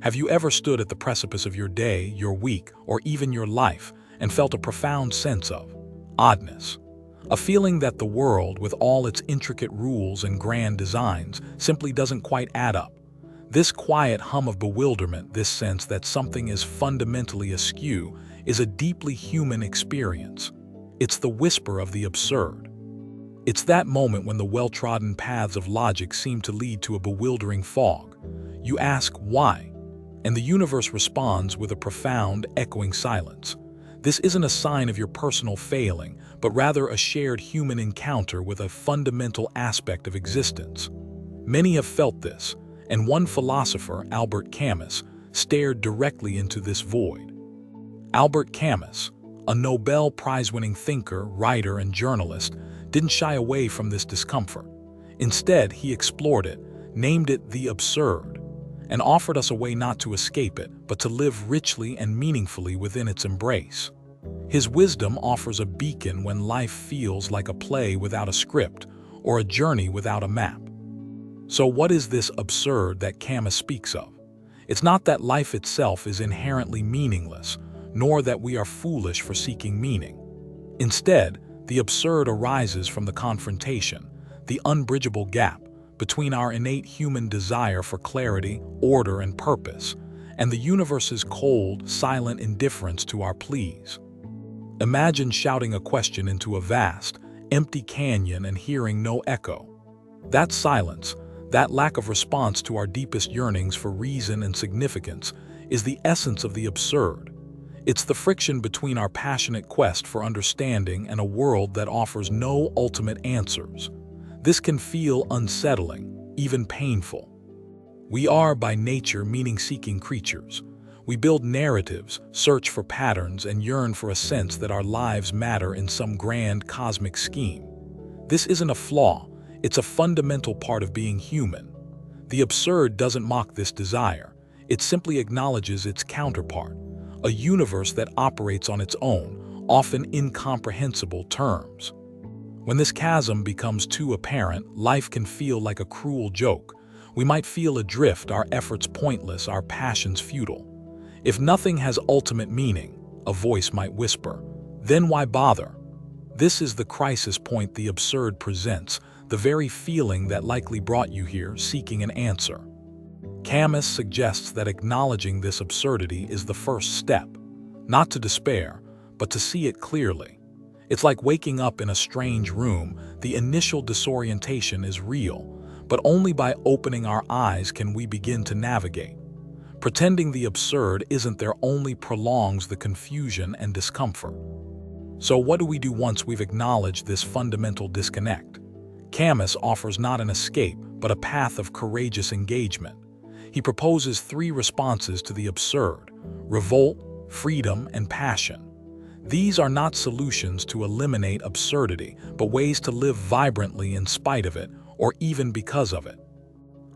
Have you ever stood at the precipice of your day, your week, or even your life and felt a profound sense of oddness? A feeling that the world, with all its intricate rules and grand designs, simply doesn't quite add up. This quiet hum of bewilderment, this sense that something is fundamentally askew, is a deeply human experience. It's the whisper of the absurd. It's that moment when the well-trodden paths of logic seem to lead to a bewildering fog. You ask, why? And the universe responds with a profound, echoing silence. This isn't a sign of your personal failing, but rather a shared human encounter with a fundamental aspect of existence. Many have felt this, and one philosopher, Albert Camus, stared directly into this void. Albert Camus, a Nobel Prize-winning thinker, writer, and journalist, didn't shy away from this discomfort. Instead, he explored it, named it the absurd, and offered us a way not to escape it, but to live richly and meaningfully within its embrace. His wisdom offers a beacon when life feels like a play without a script or a journey without a map. So what is this absurd that Camus speaks of? It's not that life itself is inherently meaningless, nor that we are foolish for seeking meaning. Instead, the absurd arises from the confrontation, the unbridgeable gap, between our innate human desire for clarity, order, and purpose, and the universe's cold, silent indifference to our pleas. Imagine shouting a question into a vast, empty canyon and hearing no echo. That silence, that lack of response to our deepest yearnings for reason and significance, is the essence of the absurd. It's the friction between our passionate quest for understanding and a world that offers no ultimate answers. This can feel unsettling, even painful. We are, by nature, meaning-seeking creatures. We build narratives, search for patterns, and yearn for a sense that our lives matter in some grand cosmic scheme. This isn't a flaw, it's a fundamental part of being human. The absurd doesn't mock this desire, it simply acknowledges its counterpart, a universe that operates on its own, often incomprehensible terms. When this chasm becomes too apparent, life can feel like a cruel joke. We might feel adrift, our efforts pointless, our passions futile. If nothing has ultimate meaning, a voice might whisper, then why bother? This is the crisis point the absurd presents, the very feeling that likely brought you here, seeking an answer. Camus suggests that acknowledging this absurdity is the first step, not to despair, but to see it clearly. It's like waking up in a strange room. The initial disorientation is real, but only by opening our eyes can we begin to navigate. Pretending the absurd isn't there only prolongs the confusion and discomfort. So what do we do once we've acknowledged this fundamental disconnect? Camus offers not an escape, but a path of courageous engagement. He proposes 3 responses to the absurd: revolt, freedom, and passion. These are not solutions to eliminate absurdity, but ways to live vibrantly in spite of it, or even because of it.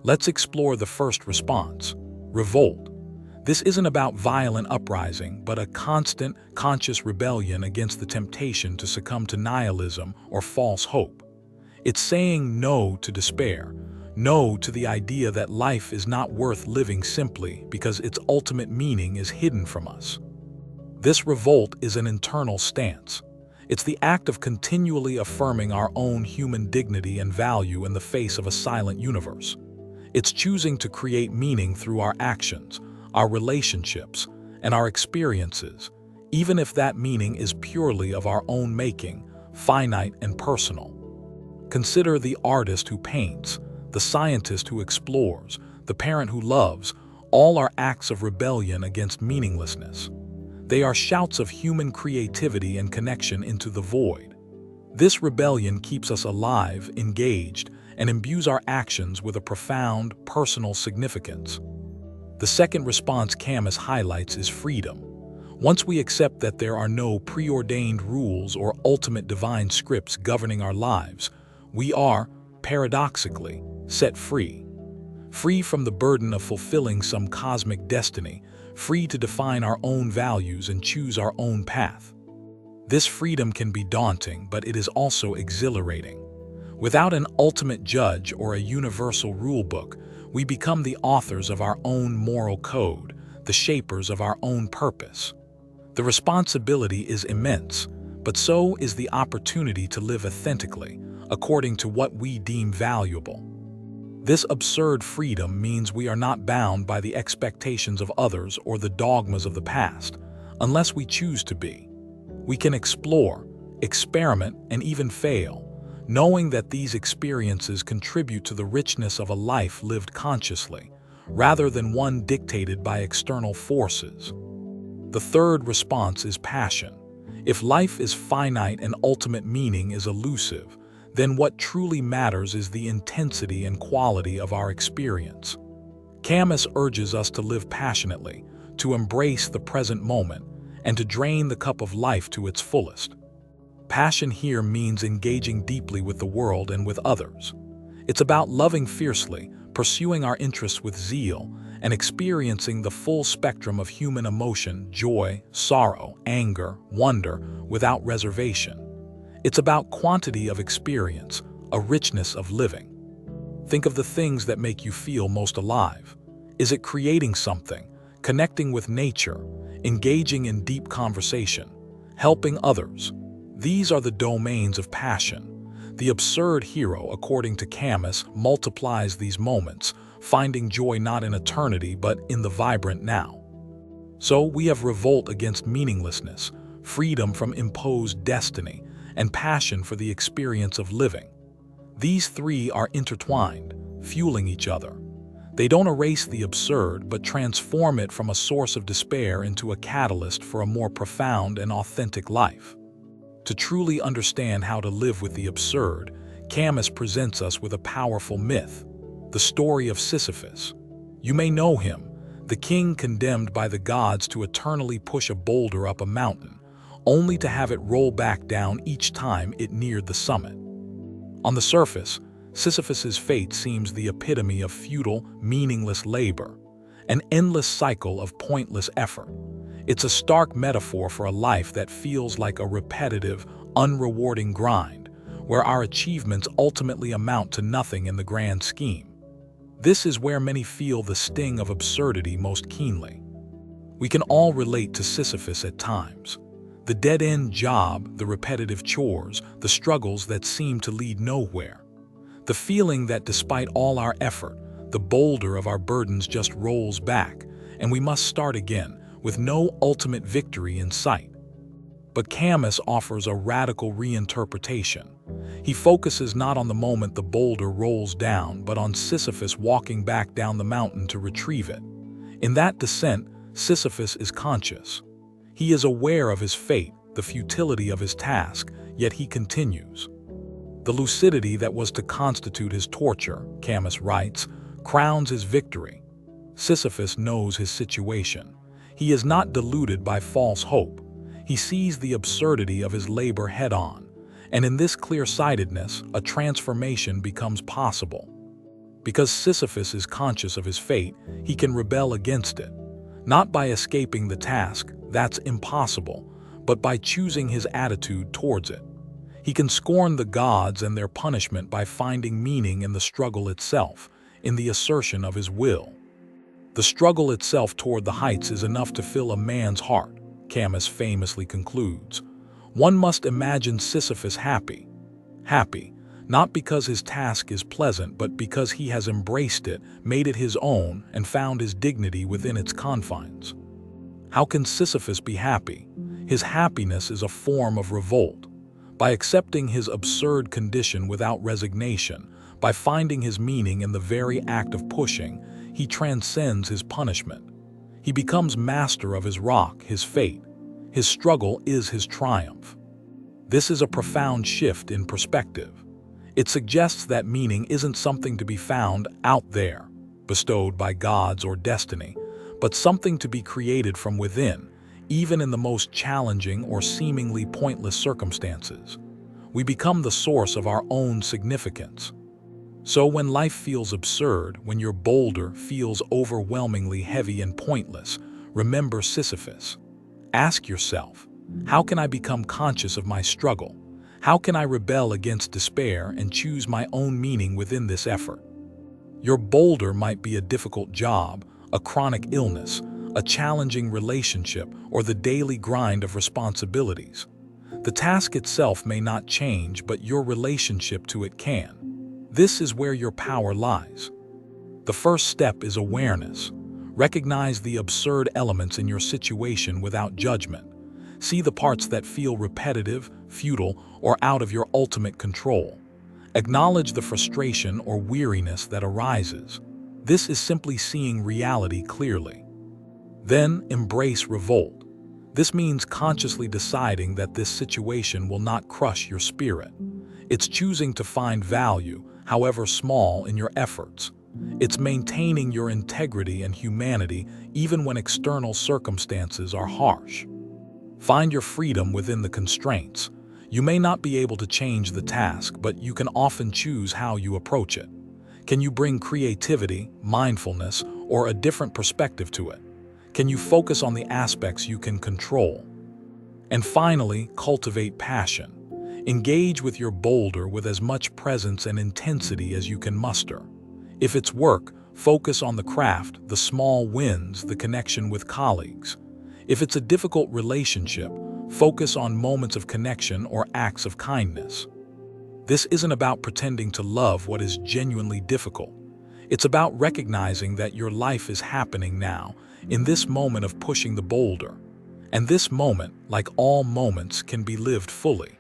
Let's explore the first response, revolt. This isn't about violent uprising, but a constant, conscious rebellion against the temptation to succumb to nihilism or false hope. It's saying no to despair, no to the idea that life is not worth living simply because its ultimate meaning is hidden from us. This revolt is an internal stance. It's the act of continually affirming our own human dignity and value in the face of a silent universe. It's choosing to create meaning through our actions, our relationships, and our experiences, even if that meaning is purely of our own making, finite and personal. Consider the artist who paints, the scientist who explores, the parent who loves. All are acts of rebellion against meaninglessness. They are shouts of human creativity and connection into the void. This rebellion keeps us alive, engaged, and imbues our actions with a profound, personal significance. The second response Camus highlights is freedom. Once we accept that there are no preordained rules or ultimate divine scripts governing our lives, we are, paradoxically, set free. Free from the burden of fulfilling some cosmic destiny, free to define our own values and choose our own path. This freedom can be daunting, but it is also exhilarating. Without an ultimate judge or a universal rule book, We become the authors of our own moral code, the shapers of our own purpose. The responsibility is immense, but so is the opportunity to live authentically, according to what we deem valuable. This absurd freedom means we are not bound by the expectations of others or the dogmas of the past, unless we choose to be. We can explore, experiment, and even fail, knowing that these experiences contribute to the richness of a life lived consciously, rather than one dictated by external forces. The third response is passion. If life is finite and ultimate meaning is elusive, then what truly matters is the intensity and quality of our experience. Camus urges us to live passionately, to embrace the present moment, and to drain the cup of life to its fullest. Passion here means engaging deeply with the world and with others. It's about loving fiercely, pursuing our interests with zeal, and experiencing the full spectrum of human emotion, joy, sorrow, anger, wonder, without reservation. It's about quantity of experience, a richness of living. Think of the things that make you feel most alive. Is it creating something, connecting with nature, engaging in deep conversation, helping others? These are the domains of passion. The absurd hero, according to Camus, multiplies these moments, finding joy not in eternity but in the vibrant now. So we have revolt against meaninglessness, freedom from imposed destiny, and passion for the experience of living. These three are intertwined, fueling each other. They don't erase the absurd, but transform it from a source of despair into a catalyst for a more profound and authentic life. To truly understand how to live with the absurd, Camus presents us with a powerful myth, the story of Sisyphus. You may know him, the king condemned by the gods to eternally push a boulder up a mountain, only to have it roll back down each time it neared the summit. On the surface, Sisyphus's fate seems the epitome of futile, meaningless labor, an endless cycle of pointless effort. It's a stark metaphor for a life that feels like a repetitive, unrewarding grind, where our achievements ultimately amount to nothing in the grand scheme. This is where many feel the sting of absurdity most keenly. We can all relate to Sisyphus at times. The dead-end job, the repetitive chores, the struggles that seem to lead nowhere. The feeling that despite all our effort, the boulder of our burdens just rolls back, and we must start again, with no ultimate victory in sight. But Camus offers a radical reinterpretation. He focuses not on the moment the boulder rolls down, but on Sisyphus walking back down the mountain to retrieve it. In that descent, Sisyphus is conscious. He is aware of his fate, the futility of his task, yet he continues. The lucidity that was to constitute his torture, Camus writes, crowns his victory. Sisyphus knows his situation. He is not deluded by false hope. He sees the absurdity of his labor head-on, and in this clear-sightedness, a transformation becomes possible. Because Sisyphus is conscious of his fate, he can rebel against it, not by escaping the task, that's impossible, but by choosing his attitude towards it. He can scorn the gods and their punishment by finding meaning in the struggle itself, in the assertion of his will. The struggle itself toward the heights is enough to fill a man's heart, Camus famously concludes. One must imagine Sisyphus happy. Happy, not because his task is pleasant, but because he has embraced it, made it his own, and found his dignity within its confines. How can Sisyphus be happy? His happiness is a form of revolt. By accepting his absurd condition without resignation, by finding his meaning in the very act of pushing, he transcends his punishment. He becomes master of his rock, his fate. His struggle is his triumph. This is a profound shift in perspective. It suggests that meaning isn't something to be found out there, bestowed by gods or destiny, but something to be created from within, even in the most challenging or seemingly pointless circumstances. We become the source of our own significance. So when life feels absurd, when your boulder feels overwhelmingly heavy and pointless, remember Sisyphus. Ask yourself, how can I become conscious of my struggle? How can I rebel against despair and choose my own meaning within this effort? Your boulder might be a difficult job, a chronic illness, a challenging relationship, or the daily grind of responsibilities. The task itself may not change, but your relationship to it can. This is where your power lies. The first step is awareness. Recognize the absurd elements in your situation without judgment. See the parts that feel repetitive, futile, or out of your ultimate control. Acknowledge the frustration or weariness that arises. This is simply seeing reality clearly. Then embrace revolt. This means consciously deciding that this situation will not crush your spirit. It's choosing to find value, however small, in your efforts. It's maintaining your integrity and humanity even when external circumstances are harsh. Find your freedom within the constraints. You may not be able to change the task, but you can often choose how you approach it. Can you bring creativity, mindfulness, or a different perspective to it? Can you focus on the aspects you can control? And finally, cultivate passion. Engage with your boulder with as much presence and intensity as you can muster. If it's work, focus on the craft, the small wins, the connection with colleagues. If it's a difficult relationship, focus on moments of connection or acts of kindness. This isn't about pretending to love what is genuinely difficult. It's about recognizing that your life is happening now, in this moment of pushing the boulder. And this moment, like all moments, can be lived fully.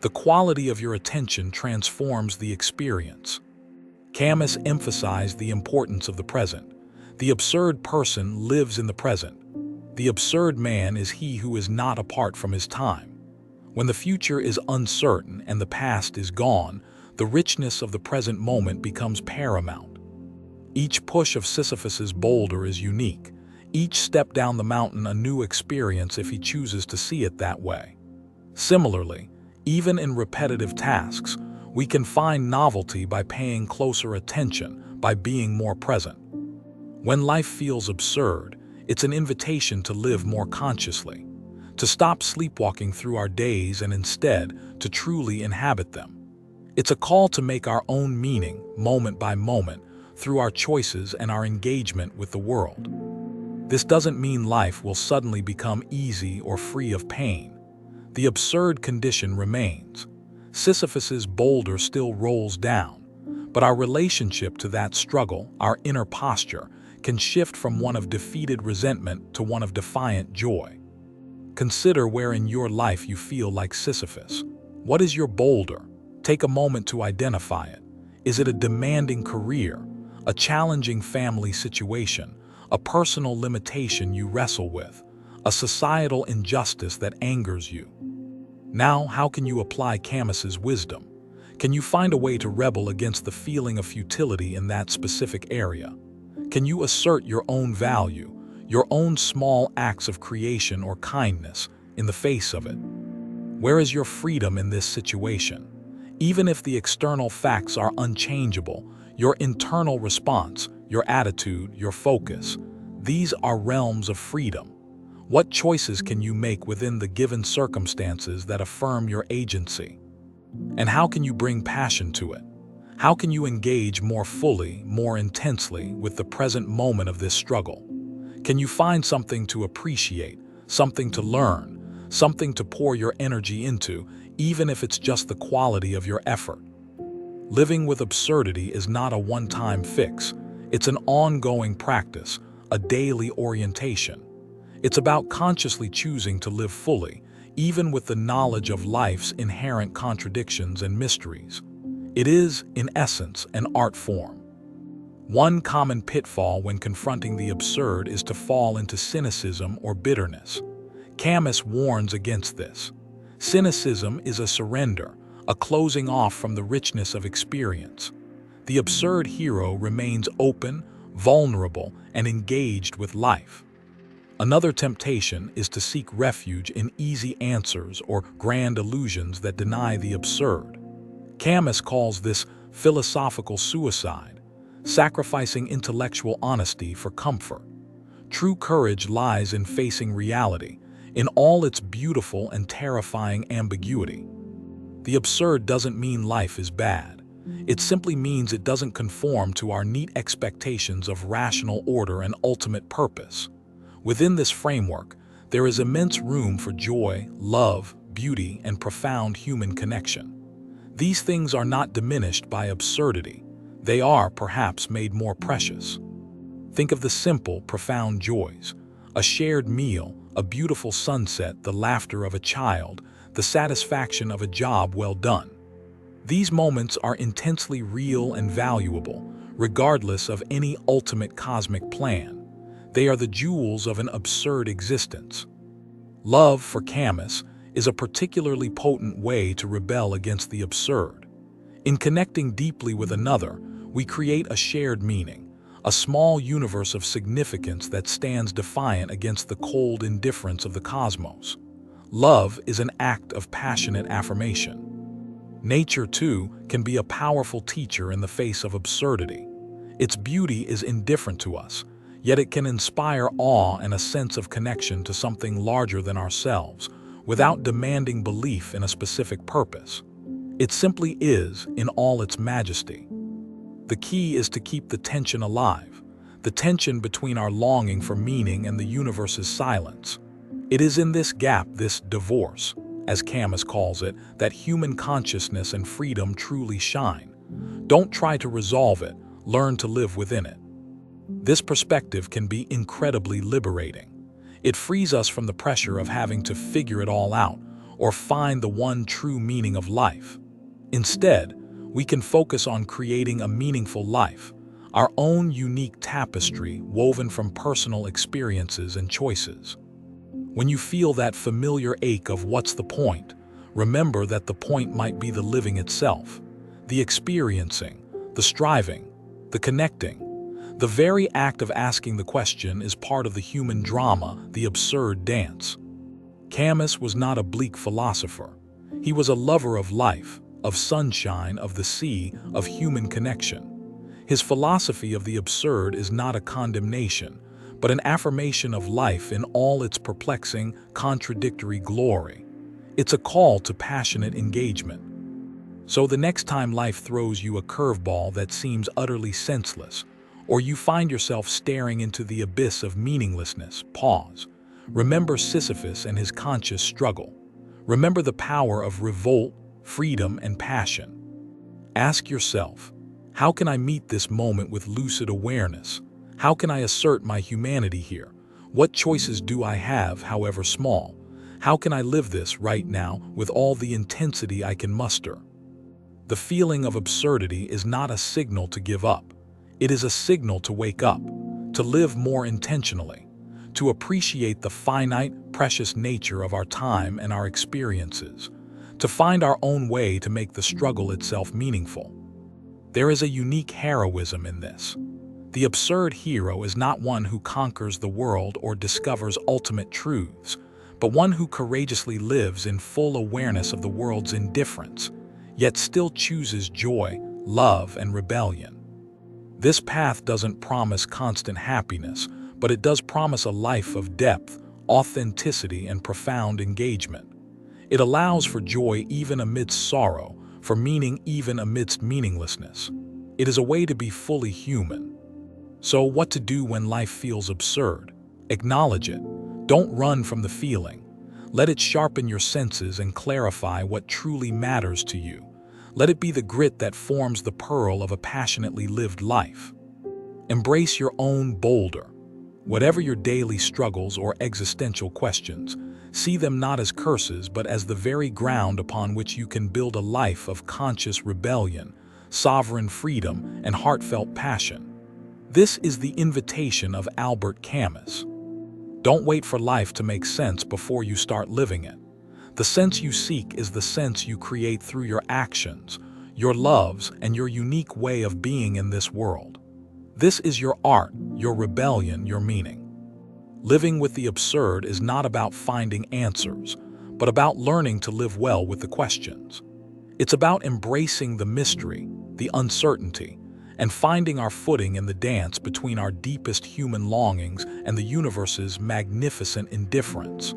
The quality of your attention transforms the experience. Camus emphasized the importance of the present. The absurd person lives in the present. The absurd man is he who is not apart from his time. When the future is uncertain and the past is gone, the richness of the present moment becomes paramount. Each push of Sisyphus's boulder is unique. Each step down the mountain a new experience if he chooses to see it that way. Similarly, even in repetitive tasks, we can find novelty by paying closer attention, by being more present. When life feels absurd, it's an invitation to live more consciously, to stop sleepwalking through our days and instead to truly inhabit them. It's a call to make our own meaning, moment by moment, through our choices and our engagement with the world. This doesn't mean life will suddenly become easy or free of pain. The absurd condition remains. Sisyphus's boulder still rolls down, but our relationship to that struggle, our inner posture, can shift from one of defeated resentment to one of defiant joy. Consider where in your life you feel like Sisyphus. What is your boulder? Take a moment to identify it. Is it a demanding career, a challenging family situation, a personal limitation you wrestle with, a societal injustice that angers you? Now, how can you apply Camus's wisdom? Can you find a way to rebel against the feeling of futility in that specific area? Can you assert your own value, your own small acts of creation or kindness in the face of it? Where is your freedom in this situation? Even if the external facts are unchangeable, your internal response, your attitude, your focus, these are realms of freedom. What choices can you make within the given circumstances that affirm your agency? And how can you bring passion to it? How can you engage more fully, more intensely with the present moment of this struggle? Can you find something to appreciate, something to learn, something to pour your energy into, even if it's just the quality of your effort? Living with absurdity is not a one-time fix. It's an ongoing practice, a daily orientation. It's about consciously choosing to live fully, even with the knowledge of life's inherent contradictions and mysteries. It is, in essence, an art form. One common pitfall when confronting the absurd is to fall into cynicism or bitterness. Camus warns against this. Cynicism is a surrender, a closing off from the richness of experience. The absurd hero remains open, vulnerable, and engaged with life. Another temptation is to seek refuge in easy answers or grand illusions that deny the absurd. Camus calls this philosophical suicide, sacrificing intellectual honesty for comfort. True courage lies in facing reality, in all its beautiful and terrifying ambiguity. The absurd doesn't mean life is bad. It simply means it doesn't conform to our neat expectations of rational order and ultimate purpose. Within this framework, there is immense room for joy, love, beauty, and profound human connection. These things are not diminished by absurdity. They are, perhaps, made more precious. Think of the simple, profound joys: a shared meal, a beautiful sunset, the laughter of a child, the satisfaction of a job well done. These moments are intensely real and valuable, regardless of any ultimate cosmic plan. They are the jewels of an absurd existence. Love, for Camus, is a particularly potent way to rebel against the absurd. In connecting deeply with another, we create a shared meaning, a small universe of significance that stands defiant against the cold indifference of the cosmos. Love is an act of passionate affirmation. Nature, too, can be a powerful teacher in the face of absurdity. Its beauty is indifferent to us, yet it can inspire awe and a sense of connection to something larger than ourselves, without demanding belief in a specific purpose. It simply is, in all its majesty. The key is to keep the tension alive, the tension between our longing for meaning and the universe's silence. It is in this gap, this divorce, as Camus calls it, that human consciousness and freedom truly shine. Don't try to resolve it, learn to live within it. This perspective can be incredibly liberating. It frees us from the pressure of having to figure it all out or find the one true meaning of life. Instead, we can focus on creating a meaningful life, our own unique tapestry woven from personal experiences and choices. When you feel that familiar ache of what's the point, remember that the point might be the living itself, the experiencing, the striving, the connecting. The very act of asking the question is part of the human drama, the absurd dance. Camus was not a bleak philosopher. He was a lover of life, of sunshine, of the sea, of human connection. His philosophy of the absurd is not a condemnation, but an affirmation of life in all its perplexing, contradictory glory. It's a call to passionate engagement. So the next time life throws you a curveball that seems utterly senseless, or you find yourself staring into the abyss of meaninglessness, pause. Remember Sisyphus and his conscious struggle. Remember the power of revolt, freedom, and passion. Ask yourself, how can I meet this moment with lucid awareness? How can I assert my humanity here? What choices do I have, however small? How can I live this right now with all the intensity I can muster? The feeling of absurdity is not a signal to give up. It is a signal to wake up, to live more intentionally, to appreciate the finite, precious nature of our time and our experiences, to find our own way to make the struggle itself meaningful. There is a unique heroism in this. The absurd hero is not one who conquers the world or discovers ultimate truths, but one who courageously lives in full awareness of the world's indifference, yet still chooses joy, love, and rebellion. This path doesn't promise constant happiness, but it does promise a life of depth, authenticity, and profound engagement. It allows for joy even amidst sorrow, for meaning even amidst meaninglessness. It is a way to be fully human. So what to do when life feels absurd? Acknowledge it. Don't run from the feeling. Let it sharpen your senses and clarify what truly matters to you. Let it be the grit that forms the pearl of a passionately lived life. Embrace your own boulder. Whatever your daily struggles or existential questions, see them not as curses but as the very ground upon which you can build a life of conscious rebellion, sovereign freedom, and heartfelt passion. This is the invitation of Albert Camus. Don't wait for life to make sense before you start living it. The sense you seek is the sense you create through your actions, your loves, and your unique way of being in this world. This is your art, your rebellion, your meaning. Living with the absurd is not about finding answers, but about learning to live well with the questions. It's about embracing the mystery, the uncertainty, and finding our footing in the dance between our deepest human longings and the universe's magnificent indifference.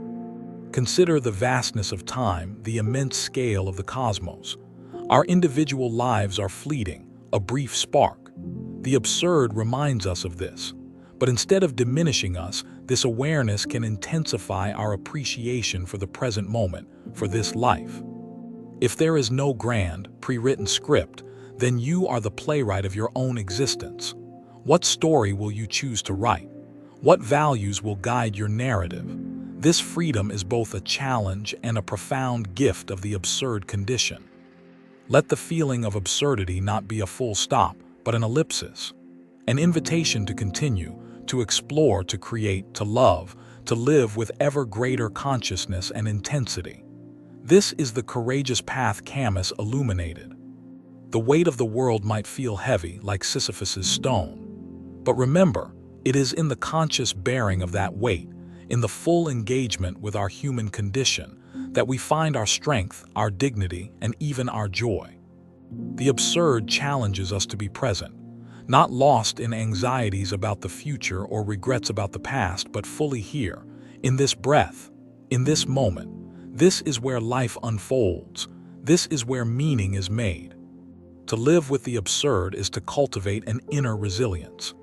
Consider the vastness of time, the immense scale of the cosmos. Our individual lives are fleeting, a brief spark. The absurd reminds us of this. But instead of diminishing us, this awareness can intensify our appreciation for the present moment, for this life. If there is no grand, pre-written script, then you are the playwright of your own existence. What story will you choose to write? What values will guide your narrative? This freedom is both a challenge and a profound gift of the absurd condition. Let the feeling of absurdity not be a full stop, but an ellipsis, an invitation to continue, to explore, to create, to love, to live with ever greater consciousness and intensity. This is the courageous path Camus illuminated. The weight of the world might feel heavy, like Sisyphus's stone. But remember, it is in the conscious bearing of that weight, in the full engagement with our human condition, that we find our strength, our dignity, and even our joy. The absurd challenges us to be present, not lost in anxieties about the future or regrets about the past, but fully here, in this breath, in this moment. This is where life unfolds. This is where meaning is made. To live with the absurd is to cultivate an inner resilience.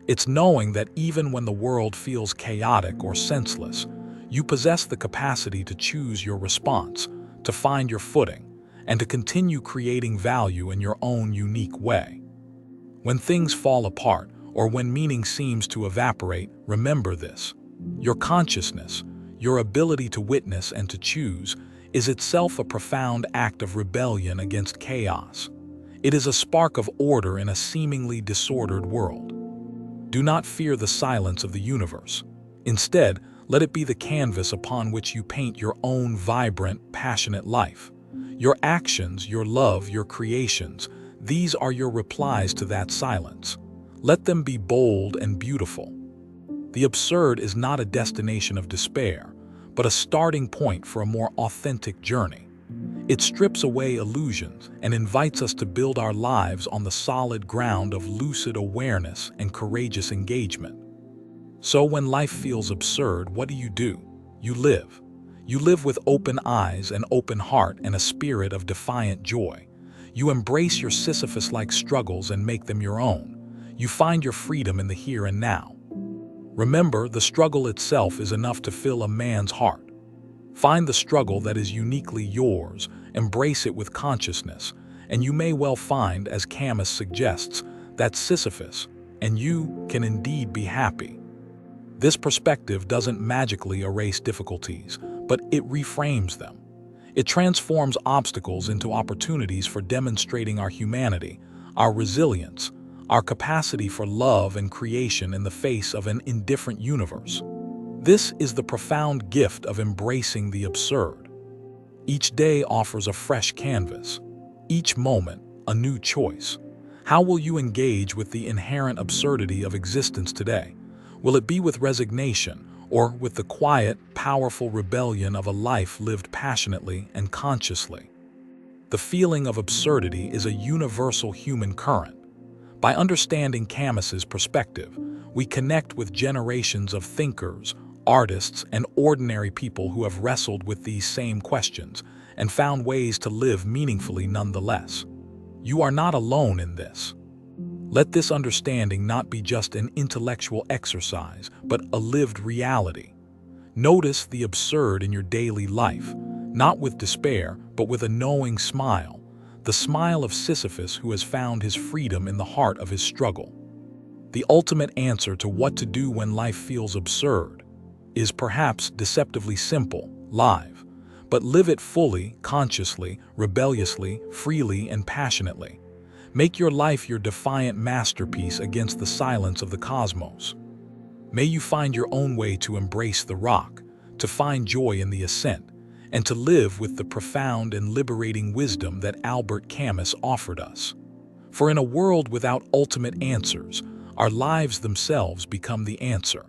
It's knowing that even when the world feels chaotic or senseless, you possess the capacity to choose your response, to find your footing, and to continue creating value in your own unique way. When things fall apart, or when meaning seems to evaporate, remember this. Your consciousness, your ability to witness and to choose, is itself a profound act of rebellion against chaos. It is a spark of order in a seemingly disordered world. Do not fear the silence of the universe. Instead, let it be the canvas upon which you paint your own vibrant, passionate life. Your actions, your love, your creations, these are your replies to that silence. Let them be bold and beautiful. The absurd is not a destination of despair, but a starting point for a more authentic journey. It strips away illusions and invites us to build our lives on the solid ground of lucid awareness and courageous engagement. So when life feels absurd, what do? You live. You live with open eyes, an open heart, and a spirit of defiant joy. You embrace your Sisyphus-like struggles and make them your own. You find your freedom in the here and now. Remember, the struggle itself is enough to fill a man's heart. Find the struggle that is uniquely yours, embrace it with consciousness, and you may well find, as Camus suggests, that Sisyphus, and you can indeed be happy. This perspective doesn't magically erase difficulties, but it reframes them. It transforms obstacles into opportunities for demonstrating our humanity, our resilience, our capacity for love and creation in the face of an indifferent universe. This is the profound gift of embracing the absurd. Each day offers a fresh canvas. Each moment, a new choice. How will you engage with the inherent absurdity of existence today? Will it be with resignation, or with the quiet, powerful rebellion of a life lived passionately and consciously? The feeling of absurdity is a universal human current. By understanding Camus's perspective, we connect with generations of thinkers, artists, and ordinary people who have wrestled with these same questions and found ways to live meaningfully nonetheless. You are not alone in this. Let this understanding not be just an intellectual exercise, but a lived reality. Notice the absurd in your daily life, not with despair, but with a knowing smile, the smile of Sisyphus who has found his freedom in the heart of his struggle. The ultimate answer to what to do when life feels absurd is perhaps deceptively simple: live. But live it fully, consciously, rebelliously, freely, and passionately. Make your life your defiant masterpiece against the silence of the cosmos. May you find your own way to embrace the rock, to find joy in the ascent, and to live with the profound and liberating wisdom that Albert Camus offered us. For in a world without ultimate answers, our lives themselves become the answer.